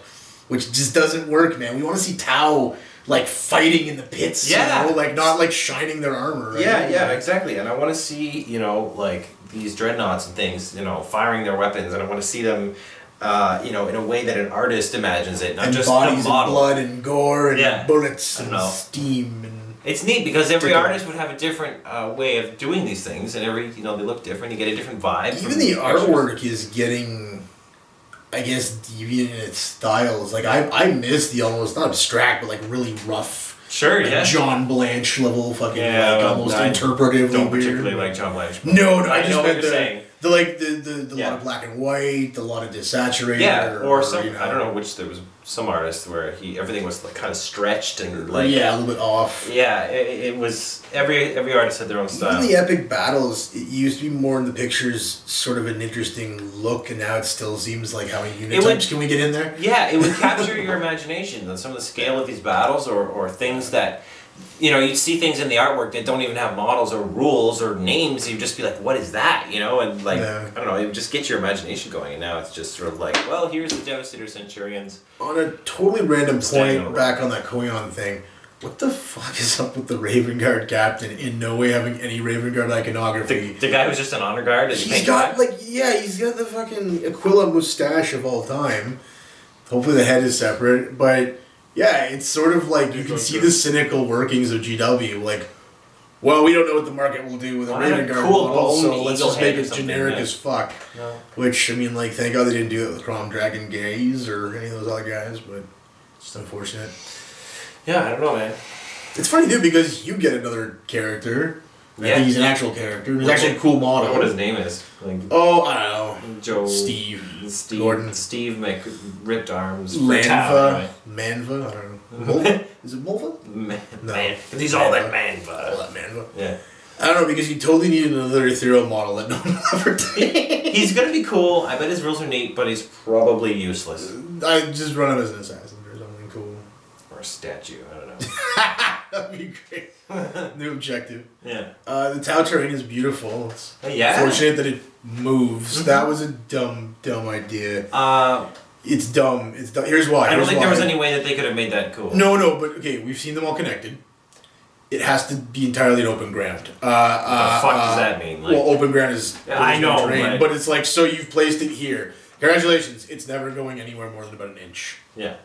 which just doesn't work, man. We want to see Tau like fighting in the pits, you know? Like not like shining their armor. Right? Yeah, exactly. And I want to see, you know, like these dreadnoughts and things, you know, firing their weapons, and I want to see them. You know, in a way that an artist imagines it, not and just bodies the model. And blood and gore and bullets and steam and. It's neat because every artist would have a different way of doing these things, and they look different. You get a different vibe. Even the artwork is getting, I guess, deviant in its styles. Like I miss the almost not abstract, but like really rough. Sure, like John Blanche level fucking like almost interpretive. Don't particularly like John Blanche. No, I know what you're meant saying. The lot of black and white, the lot of desaturated. Yeah, or some, you know, I don't know which, there was some artist where everything was like kind of stretched and like. Yeah, a little bit off. Yeah, it was, every artist had their own style. Even the epic battles, it used to be more in the pictures, sort of an interesting look, and now it still seems like how many unit types can we get in there? Yeah, it would capture your imagination on some of the scale of these battles or things that, you know, you'd see things in the artwork that don't even have models or rules or names. You'd just be like, what is that? You know, and like, I don't know, it would just get your imagination going. And now it's just sort of like, well, here's the Devastator Centurions. On a totally random point, back on that Koyon thing, what the fuck is up with the Raven Guard captain in no way having any Raven Guard iconography? The guy who's just an honor guard? He's got, he's got the fucking Aquila mustache of all time. Hopefully the head is separate, but... Yeah, it's sort of like you can see the cynical workings of GW. Like, well, we don't know what the market will do with a Raven Guard model, so let's just make it generic as fuck. No. Which, I mean, like, thank God they didn't do it with Crom Dragon Gaze or any of those other guys, but it's just unfortunate. Yeah, I don't know, man. It's funny, too, because you get another character. I think he's an actual character. He's actually a cool model. I don't know what his name is. Like, I don't know. Joe. Steve. Gordon. Steve ripped arms. Manva. Manva? I don't know. Mulva? Is it Mulva? No. Because he's all that Manva. All that Manva. Yeah. I don't know, because you totally need another ethereal model that no one ever did. He's gonna be cool. I bet his rules are neat, but he's probably useless. I just run him as an assassin or something cool. Or a statue, I don't know. That'd be great. New objective. Yeah. The Tau terrain is beautiful. It's yeah. Fortunate that it moves. That was a dumb idea. It's dumb. It's dumb. Here's why. I don't think there was any way that they could have made that cool. No, but okay, we've seen them all connected. It has to be entirely an open ground. What the fuck does that mean? Like, well, open ground is I know, terrain, but it's like, so you've placed it here. Congratulations, it's never going anywhere more than about an inch. Yeah.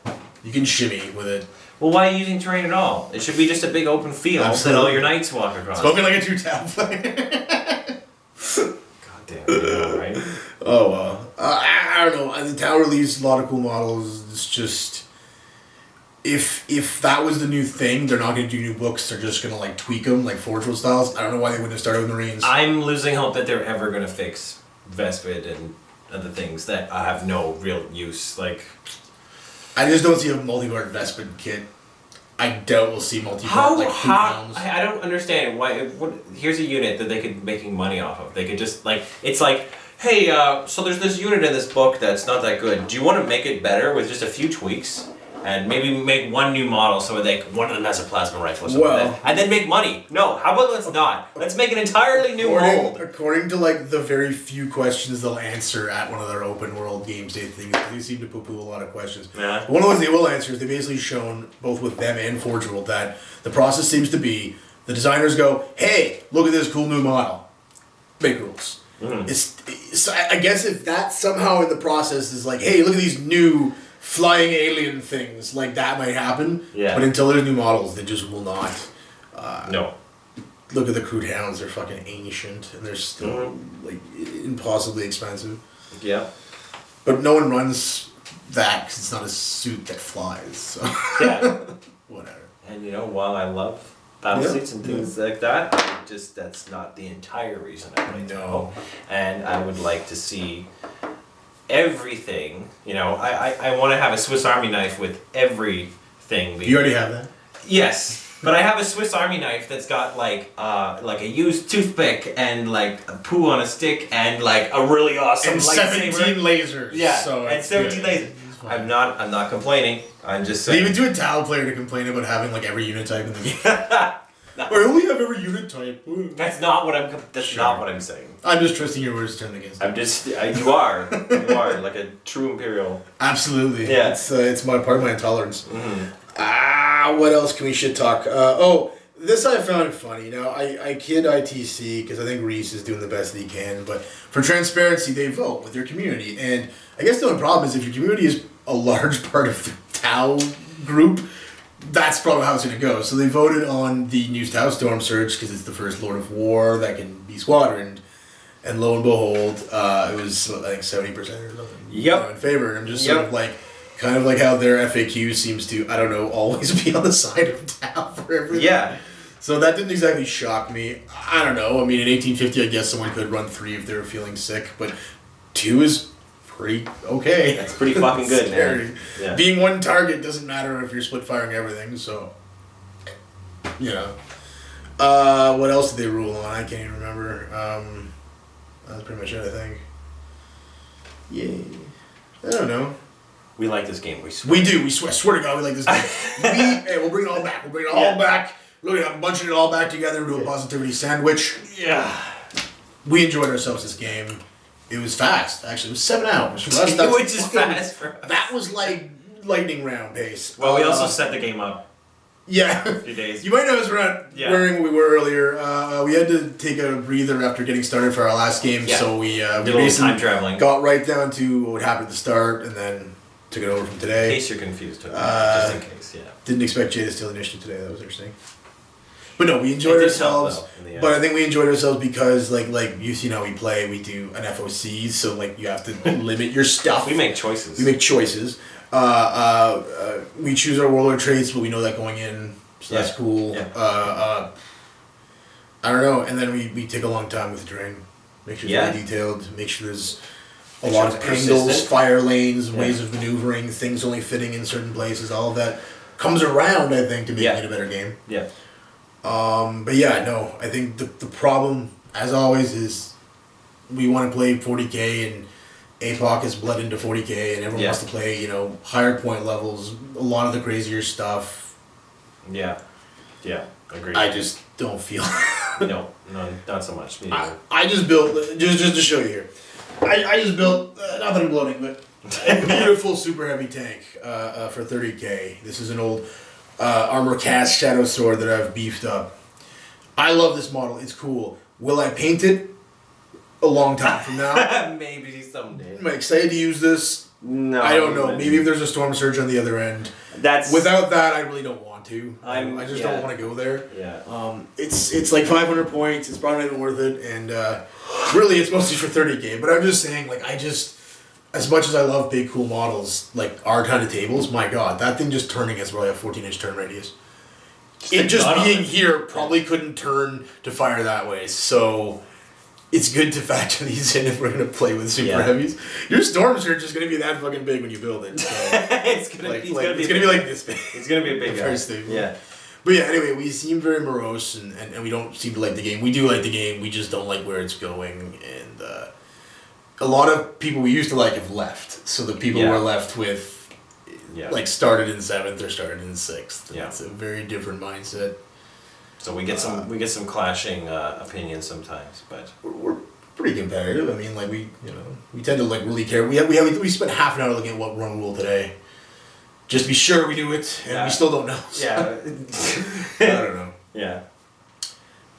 You can shimmy with it. Well, why are you using terrain at all? It should be just a big open field that all your knights walk across. Spoken like a true Tau player. God damn, you know, right? Oh, well. I don't know. The Tau released a lot of cool models. It's just... If that was the new thing, they're not going to do new books. They're just going to like tweak them, like Forge World styles. I don't know why they wouldn't have started with Marines. I'm losing hope that they're ever going to fix Vespid and other things that have no real use. Like, I just don't see a multi-part Vespid kit. I doubt we'll see multi-part I don't understand why. Here's a unit that they could be making money off of. They could just like, it's like, hey, so there's this unit in this book that's not that good. Do you want to make it better with just a few tweaks? And maybe make one new model so like one of them has a plasma rifle or something like that. And then make money. No, how about let's not? Let's make an entirely new mold. According to like the very few questions they'll answer at one of their open world games day things, they seem to poo-poo a lot of questions. Yeah. But one of the ones they will answer is they basically shown, both with them and Forge World, that the process seems to be the designers go, hey, look at this cool new model. Make rules. Mm-hmm. So I guess if that somehow in the process is like, hey, look at these new flying alien things, like that might happen. Yeah. But until there's new models, they just will not. No. Look at the crude hounds; they're fucking ancient, and they're still like impossibly expensive. Yeah. But no one runs that because it's not a suit that flies. So. Yeah. Whatever. And you know, while I love battle suits and things like that, that's not the entire reason I play Tau. And I would like to see everything, you know, I want to have a Swiss Army knife with everything. You already have that? Yes, but I have a Swiss Army knife that's got like a used toothpick and like a poo on a stick and like a really awesome and lightsaber. 17 lasers. Yeah, so and 17 lasers. I'm not complaining. I'm just saying. They even do a Tau player to complain about having like every unit type in the game. I only have every unit type. That's not what I'm. Not what I'm saying. I'm just trusting your words to turn against me. I'm just. You are like a true imperial. Absolutely. Yeah. It's my part of my intolerance. Mm-hmm. What else can we shit talk? This I found funny. Now I kid ITC because I think Reese is doing the best that he can, but for transparency, they vote with their community, and I guess the only problem is if your community is a large part of the Tau group. That's probably how it's going to go. So they voted on the new Tau Storm Surge because it's the first Lord of War that can be squadroned. And lo and behold, it was, I think, 70% or something. Yep. In favor. And I'm just sort of like, kind of like how their FAQ seems to, I don't know, always be on the side of Tau for everything. Yeah. So that didn't exactly shock me. I don't know. I mean, in 1850, I guess someone could run 3 if they were feeling sick, but 2 is pretty okay. That's pretty fucking good, man. Yeah. Being one target doesn't matter if you're split firing everything, so. You know. What else did they rule on? I can't even remember. That's pretty much it, I think. Yeah. I don't know. We like this game. We swear. We do. We swear. I swear to God, we like this game. Hey, we'll bring it all back. We'll bring it all back. We're going to bunch it all back together into a positivity sandwich. Yeah. We enjoyed ourselves this game. It was fast, actually. It was 7 hours. For us, that's Which is fast for us. That was like lightning round pace. Well, we also set the game up Yeah. a few days. You might notice we're not wearing what we were earlier. We had to take a breather after getting started for our last game, so we did a little time traveling. Got right down to what happened at the start, and then took it over from today. In case you're confused, just in case, yeah. Didn't expect Jay to steal the initiative today. That was interesting. But no, we enjoyed ourselves. But I think we enjoyed ourselves because, like you've seen how we play. We do an FOC, so like you have to limit your stuff. We make choices. We make choices. We choose our warlord traits, but we know that going in, so that's cool. Yeah. I don't know, and then we take a long time with the terrain. Make sure it's very detailed. Make sure there's a lot of angles, fire lanes, ways of maneuvering, things only fitting in certain places. All of that comes around, I think, to making it a better game. Yeah. But yeah, no, I think the problem, as always, is we want to play 40k and APOC is bled into 40k and everyone wants to play, higher point levels, a lot of the crazier stuff. Yeah. Yeah, agreed. I just don't feel... no, not so much. I just built, just to show you here, I just built, not that I'm gloating, but a beautiful super heavy tank for 30k. This is an old... armor cast shadow sword that I've beefed up. I love this model. It's cool. Will I paint it? A long time from now. Maybe someday. Am I excited to use this? No. I don't know. Maybe if there's a storm surge on the other end. Without that, I really don't want to. I just don't want to go there. Yeah. It's like 500 points. It's probably not even worth it. And really, it's mostly for 30k. But I'm just saying, as much as I love big, cool models, like our kind of tables, my God, that thing just turning has probably a 14-inch turn radius. It just being here probably couldn't turn to fire that way. So it's good to factor these in if we're going to play with super heavies. Your storms are just going to be that fucking big when you build it. So it's going to be like this big. It's going to be a big guy. Yeah. But yeah, anyway, we seem very morose and we don't seem to like the game. We do like the game. We just don't like where it's going. And a lot of people we used to like have left. So the people we're left with started in 7th or started in 6th. Yeah. It's a very different mindset. So we get some clashing opinions sometimes, but we're pretty competitive. I mean, we tend to really care. We spent half an hour looking at what run rule today, just to be sure we do it, and we still don't know. So. Yeah, I don't know. Yeah,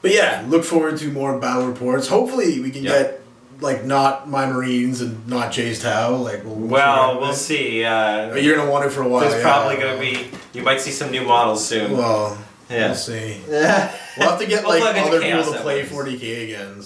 but yeah, look forward to more battle reports. Hopefully, we can get not my Marines and not Jay's Tau. We'll see. You're gonna want it for a while. There's probably gonna be. You might see some new models soon. Well. Yeah. We'll see. We'll have to get other people to play elements. 40k again.